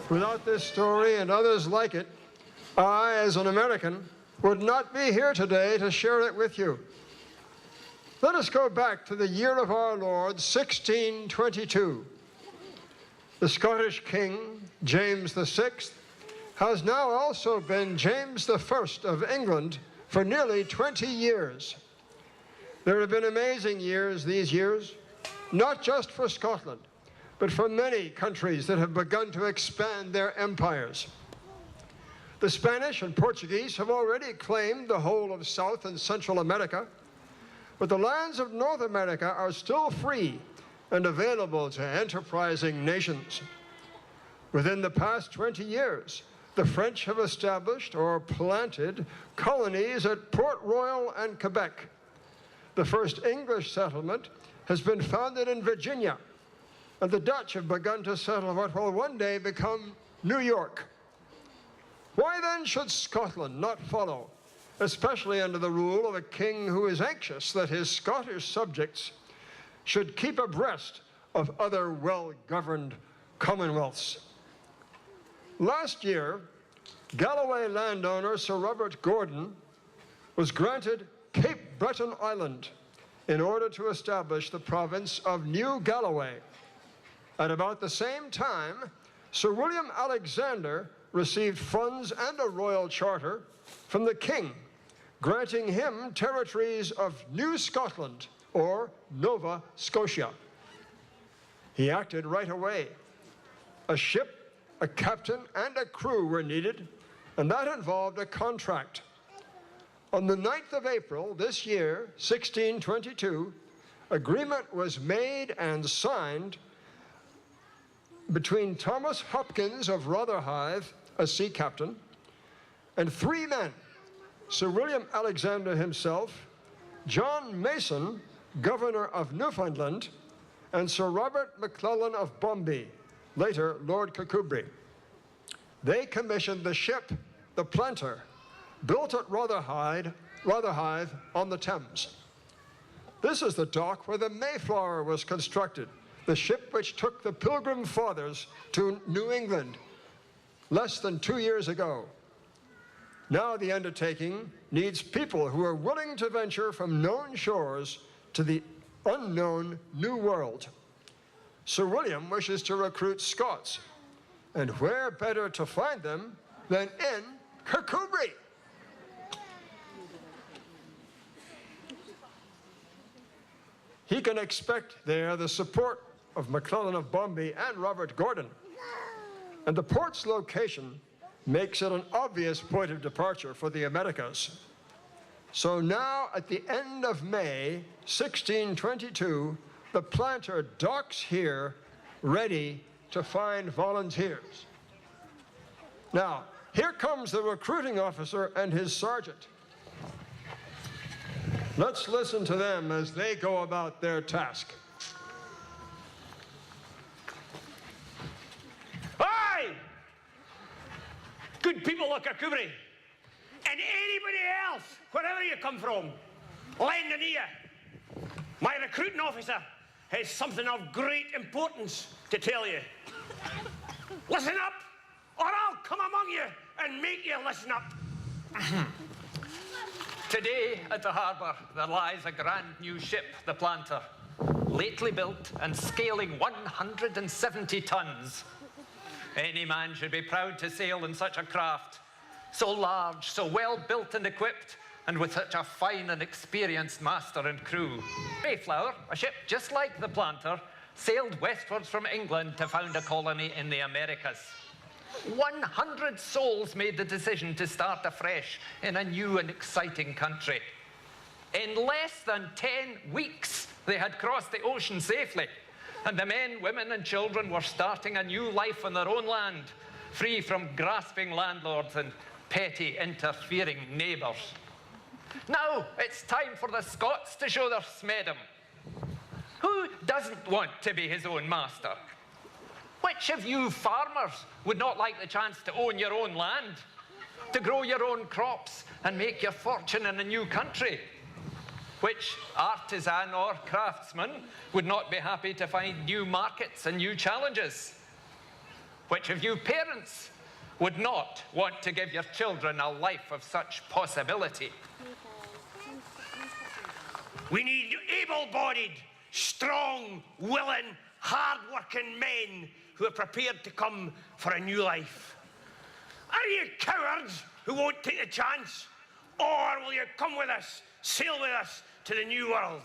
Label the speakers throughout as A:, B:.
A: Without this story and others like it, I, as an American, would not be here today to share it with you. Let us go back to the year of our Lord, 1622. The Scottish King, James VI, has now also been James I of England for nearly 20 years. There have been amazing years these years, not just for Scotland, but for many countries that have begun to expand their empires. The Spanish and Portuguese have already claimed the whole of South and Central America, but the lands of North America are still free and available to enterprising nations. Within the past 20 years, the French have established or planted colonies at Port Royal and Quebec. The first English settlement has been founded in Virginia, and the Dutch have begun to settle what will one day become New York. Why then should Scotland not follow, especially under the rule of a king who is anxious that his Scottish subjects should keep abreast of other well-governed commonwealths? Last year, Galloway landowner Sir Robert Gordon was granted Cape Breton Island in order to establish the province of New Galloway. At about the same time, Sir William Alexander received funds and a royal charter from the king, granting him territories of New Scotland, or Nova Scotia. He acted right away. A ship, a captain, and a crew were needed, and that involved a contract. On the 9th of April this year, 1622, agreement was made and signed between Thomas Hopkins of Rotherhithe, a sea captain, and 3 men, Sir William Alexander himself, John Mason, Governor of Newfoundland, and Sir Robert McClellan of Bombay, later Lord Kirkcudbright. They commissioned the ship, the Planter, built at Rotherhithe on the Thames. This is the dock where the Mayflower was constructed, the ship which took the Pilgrim Fathers to New England less than 2 years ago. Now the undertaking needs people who are willing to venture from known shores to the unknown New World. Sir William wishes to recruit Scots, and where better to find them than in Kirkcudbright? He can expect there the support of McClellan of Bombay and Robert Gordon. And the port's location makes it an obvious point of departure for the Americas. So now, at the end of May 1622, the Planter docks here, ready to find volunteers. Now, here comes the recruiting officer and his sergeant. Let's listen to them as they go about their task.
B: Aye! Good people of Kirkcudbright, and anybody else, wherever you come from, lend an ear. My recruiting officer has something of great importance to tell you. Listen up, or I'll come among you and make you listen up.
C: Today at the harbour there lies a grand new ship, the Planter, lately built and scaling 170 tons. Any man should be proud to sail in such a craft, so large, so well built and equipped, and with such a fine and experienced master and crew. Mayflower, a ship just like the Planter, sailed westwards from England to found a colony in the Americas. 100 souls made the decision to start afresh in a new and exciting country. In less than 10 weeks, they had crossed the ocean safely, and the men, women, and children were starting a new life on their own land, free from grasping landlords and petty, interfering neighbours. Now it's time for the Scots to show their smeddum. Who doesn't want to be his own master? Which of you farmers would not like the chance to own your own land, to grow your own crops and make your fortune in a new country? Which artisan or craftsman would not be happy to find new markets and new challenges? Which of you parents would not want to give your children a life of such possibility?
B: We need able-bodied, strong, willing, hard-working men who are prepared to come for a new life. Are you cowards who won't take the chance? Or will you come with us, sail with us to the new world?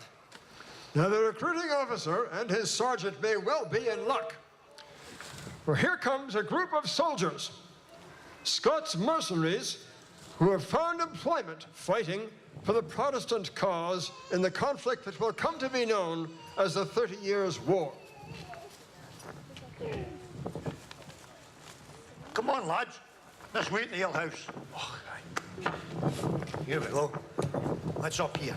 A: Now, the recruiting officer and his sergeant may well be in luck. For here comes a group of soldiers, Scots mercenaries, who have found employment fighting for the Protestant cause in the conflict that will come to be known as the 30 Years' War.
D: Come on, lads. Let's wait in the alehouse. Oh, here we go. Let's up here.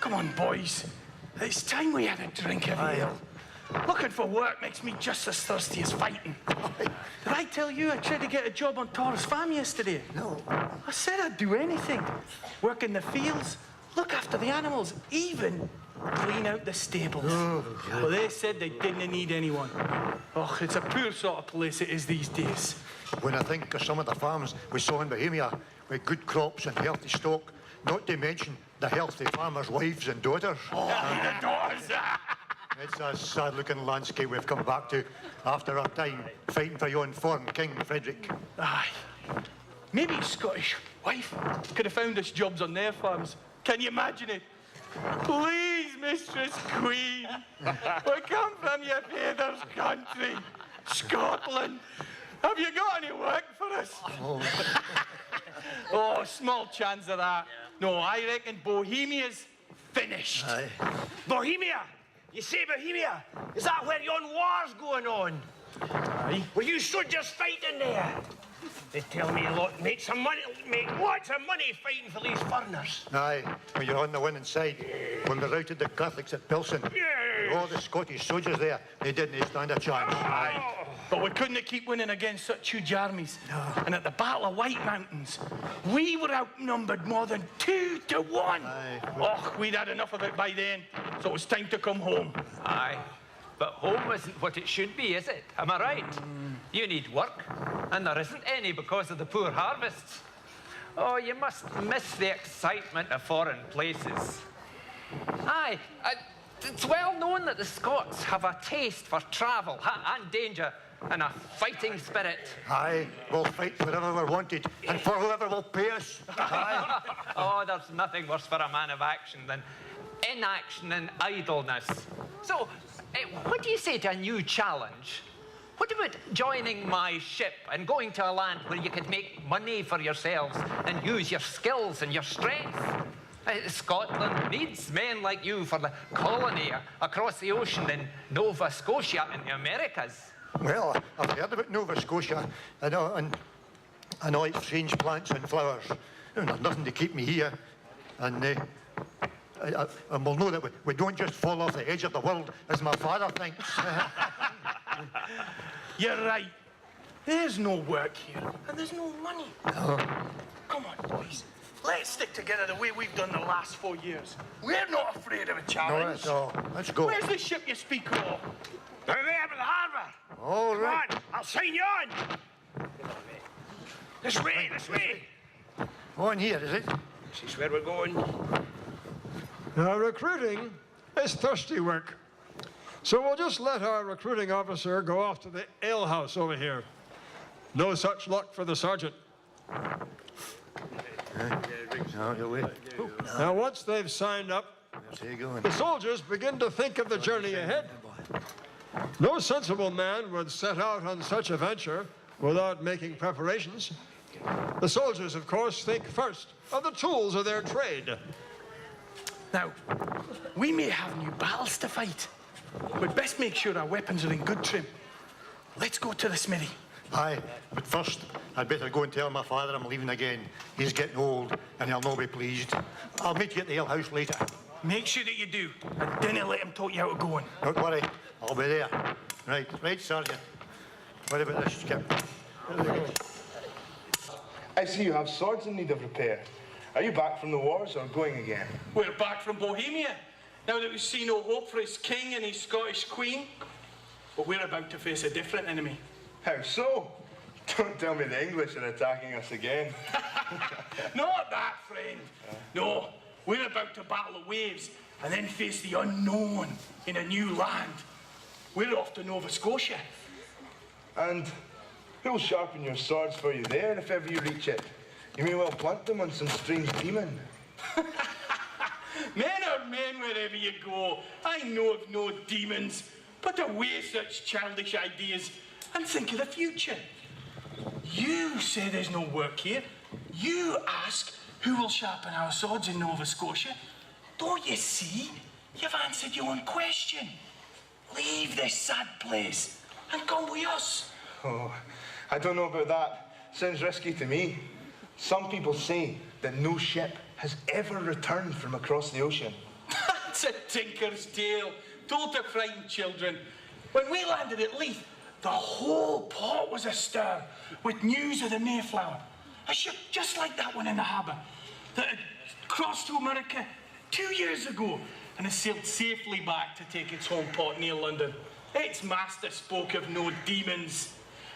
E: Come on, boys. It's time we had a drink of ale. Looking for work makes me just as thirsty as fighting. Did I tell you I tried to get a job on Taurus Farm yesterday?
D: No.
E: I said I'd do anything. Work in the fields, look after the animals, even clean out the stables. Well, they said they didn't need anyone. Oh, it's a poor sort of place it is these days.
D: When I think of some of the farms we saw in Bohemia with good crops and healthy stock, not to mention the healthy farmers' wives and daughters.
E: Oh, the daughters!
D: It's a sad-looking landscape we've come back to after our time fighting for yon foreign king, Frederick.
E: Aye. Maybe his Scottish wife could have found us jobs on their farms. Can you imagine it? Please, Mistress Queen, we come from your father's country, Scotland. Have you got any work for us? Oh, small chance of that. No, I reckon Bohemia's finished.
D: Aye.
B: Bohemia? You say Bohemia? Is that where yon war's going on?
E: Aye.
B: Were you soldiers fighting there? They tell me make lots of money fighting for these foreigners.
D: Aye, when you're on the winning side. When we routed the Catholics at Pilsen, all the Scottish soldiers there, they didn't stand a chance. Aye.
E: But we couldn't keep winning against such huge armies. And at the Battle of White Mountains, we were outnumbered more than 2 to 1.
D: Aye.
E: Oh, we'd had enough of it by then, so it was time to come home.
C: Aye. But home isn't what it should be, is it? Am I right? You need work, and there isn't any because of the poor harvests. Oh, you must miss the excitement of foreign places. Aye, it's well known that the Scots have a taste for travel and danger and a fighting spirit.
D: Aye, we'll fight for whoever we're wanted and for whoever will pay us. Aye.
C: Oh, there's nothing worse for a man of action than inaction and idleness. So, what do you say to a new challenge? What about joining my ship and going to a land where you could make money for yourselves and use your skills and your strength? Scotland needs men like you for the colony across the ocean in Nova Scotia in the Americas.
D: Well, I've heard about Nova Scotia. I know it's strange plants and flowers. And there's nothing to keep me here. And we'll know that we don't just fall off the edge of the world, as my father thinks.
E: You're right. There's no work here, and there's no money. Come on, boys. Let's stick together the way we've done the last 4 years. We're not afraid of a
D: No,
E: challenge.
D: that's all. Let's go.
E: Where's the ship you speak of?
B: They're there by the harbour.
D: All right.
B: Come on, I'll sign you on. This way, this way.
D: On here, is it?
B: This is where we're going.
A: Now, recruiting is thirsty work. So we'll just let our recruiting officer go off to the alehouse over here. No such luck for the sergeant.
D: No, you'll wait.
A: Now, once they've signed up,
D: There you go.
A: the soldiers begin to think of the journey ahead. No sensible man would set out on such a venture without making preparations. The soldiers, of course, think first of the tools of their trade.
E: Now, we may have new battles to fight. We'd best make sure our weapons are in good trim. Let's go to the smithy.
D: Aye, but first, I'd better go and tell my father I'm leaving again. He's getting old, and he'll not be pleased. I'll meet you at the alehouse later.
E: Make sure that you do, and don't let him talk you out of going.
D: Don't worry, I'll be there. Right, Sergeant. What about this skip?
F: I see you have swords in need of repair. Are you back from the wars or going again?
E: We're back from Bohemia. Now that we see no hope for his king and his Scottish queen, but we're about to face a different enemy.
F: How so? Don't tell me the English are attacking us again.
E: Not that, friend. No, we're about to battle the waves and then face the unknown in a new land. We're off to Nova Scotia.
F: And who'll sharpen your swords for you there if ever you reach it? You may well plant them on some strange demon.
E: Men are men wherever you go. I know of no demons. Put away such childish ideas and think of the future. You say there's no work here. You ask who will sharpen our swords in Nova Scotia. Don't you see? You've answered your own question. Leave this sad place and come with us.
F: Oh, I don't know about that. Sounds risky to me. Some people say that no ship has ever returned from across the ocean.
E: That's a tinker's tale, told to frighten children. When we landed at Leith, the whole port was astir with news of the Mayflower. A ship just like that one in the harbour that had crossed to America 2 years ago and has sailed safely back to take its home port near London. Its master spoke of no demons.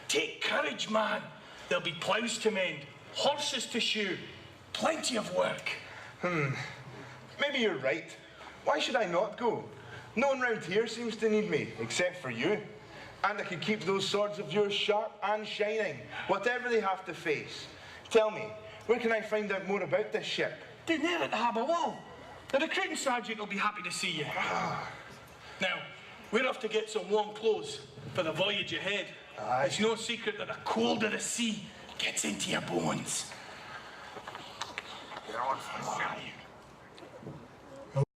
E: Take courage, man. There'll be ploughs to mend, horses to shoe, plenty of work.
F: Maybe you're right. Why should I not go? No one round here seems to need me, except for you. And I could keep those swords of yours sharp and shining, whatever they have to face. Tell me, where can I find out more about this ship?
E: Down there at the harbour wall. The recruiting sergeant will be happy to see you. Now, we're off to get some warm clothes for the voyage ahead.
F: Aye.
E: It's no secret that the cold of the sea gets into your bones.
B: You're on for the ship.